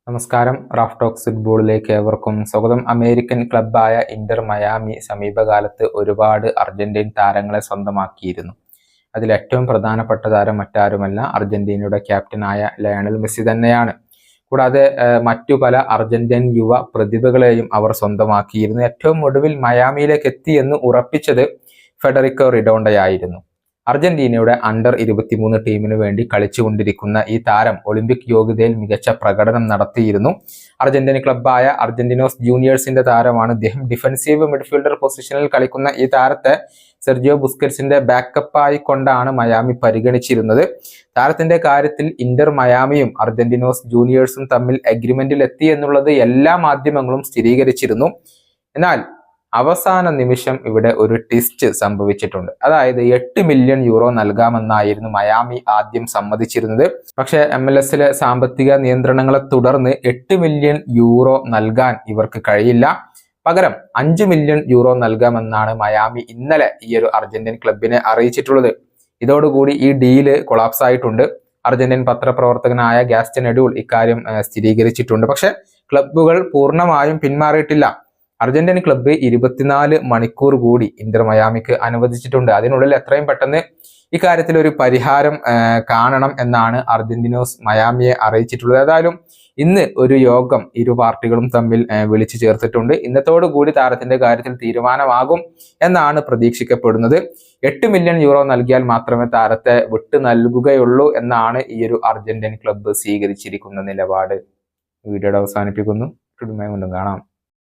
നമസ്കാരം. Raf talks ഫുട്ബോളിലേക്ക് ഏവർക്കും സ്വാഗതം. അമേരിക്കൻ ക്ലബ്ബായ ഇന്റർ മയാമി സമീപകാലത്ത് ഒരുപാട് അർജന്റീൻ താരങ്ങളെ സ്വന്തമാക്കിയിരുന്നു. അതിൽ ഏറ്റവും പ്രധാനപ്പെട്ട താരം മറ്റാരുമല്ല, അർജന്റീനയുടെ ക്യാപ്റ്റനായ ലയണൽ മെസ്സി തന്നെയാണ്. കൂടാതെ മറ്റു പല അർജന്റീൻ യുവ പ്രതിഭകളെയും അവർ സ്വന്തമാക്കിയിരുന്നു. ഏറ്റവും ഒടുവിൽ മയാമിയിലേക്ക് എത്തി എന്ന് ഉറപ്പിച്ചത് ഫെഡറിക്കോ റിഡോണ്ടയായിരുന്നു. അർജന്റീനയുടെ അണ്ടർ 23 ടീമിനു വേണ്ടി കളിച്ചുകൊണ്ടിരിക്കുന്ന ഈ താരം ഒളിമ്പിക് യോഗ്യതയിൽ മികച്ച പ്രകടനം നടത്തിയിരുന്നു. അർജന്റീന ക്ലബ്ബായ അർജന്റീനോസ് ജൂനിയേഴ്സിന്റെ താരമാണ് ഇദ്ദേഹം. ഡിഫൻസീവ് മിഡ്ഫീൽഡർ പൊസിഷനിൽ കളിക്കുന്ന ഈ താരത്തെ സെർജിയോ ബുസ്കറ്റ്സിന്റെ ബാക്കപ്പായി കൊണ്ടാണ് മയാമി പരിഗണിച്ചിരുന്നത്. താരത്തിന്റെ കാര്യത്തിൽ ഇന്റർ മയാമിയും അർജന്റീനോസ് ജൂനിയേഴ്സും തമ്മിൽ അഗ്രിമെന്റിൽ എത്തി എന്നുള്ളത് എല്ലാ മാധ്യമങ്ങളും സ്ഥിരീകരിച്ചിരുന്നു. എന്നാൽ അവസാന നിമിഷം ഇവിടെ ഒരു ട്വിസ്റ്റ് സംഭവിച്ചിട്ടുണ്ട്. അതായത് 8 മില്യൺ യൂറോ നൽകാമെന്നായിരുന്നു മയാമി ആദ്യം സമ്മതിച്ചിരുന്നത്. പക്ഷേ MLS സാമ്പത്തിക നിയന്ത്രണങ്ങളെ തുടർന്ന് 8 മില്യൺ യൂറോ നൽകാൻ ഇവർക്ക് കഴിയില്ല. പകരം 5 മില്യൺ യൂറോ നൽകാമെന്നാണ് മയാമി ഇന്നലെ ഈ ഒരു അർജന്റീൻ ക്ലബിനെ അറിയിച്ചിട്ടുള്ളത്. ഇതോടുകൂടി ഈ ഡീല് കൊളാപ്സ് ആയിട്ടുണ്ട്. അർജന്റീൻ പത്രപ്രവർത്തകനായ ഗാസ്റ്റൻ എഡൂൾ ഇക്കാര്യം സ്ഥിരീകരിച്ചിട്ടുണ്ട്. പക്ഷെ ക്ലബ്ബുകൾ പൂർണ്ണമായും പിന്മാറിയിട്ടില്ല. അർജന്റീൻ ക്ലബ്ബ് 24 മണിക്കൂർ കൂടി ഇന്റർ മയാമിക്ക് അനുവദിച്ചിട്ടുണ്ട്. അതിനുള്ളിൽ എത്രയും പെട്ടെന്ന് ഇക്കാര്യത്തിൽ ഒരു പരിഹാരം കാണണം എന്നാണ് അർജന്റീനോസ് മയാമിയെ അറിയിച്ചിട്ടുള്ളത്. ഏതായാലും ഇന്ന് ഒരു യോഗം ഇരു പാർട്ടികളും തമ്മിൽ വിളിച്ചു ചേർത്തിട്ടുണ്ട്. ഇന്നത്തോടുകൂടി താരത്തിന്റെ കാര്യത്തിൽ തീരുമാനമാകും എന്നാണ് പ്രതീക്ഷിക്കപ്പെടുന്നത്. 8 മില്യൺ യൂറോ നൽകിയാൽ മാത്രമേ താരത്തെ വിട്ടു നൽകുകയുള്ളൂ എന്നാണ് ഈ ഒരു അർജന്റീൻ ക്ലബ്ബ് സ്വീകരിച്ചിരിക്കുന്ന നിലപാട്. വീഡിയോയുടെ അവസാനിപ്പിക്കുന്നു. വീണ്ടും കാണാം.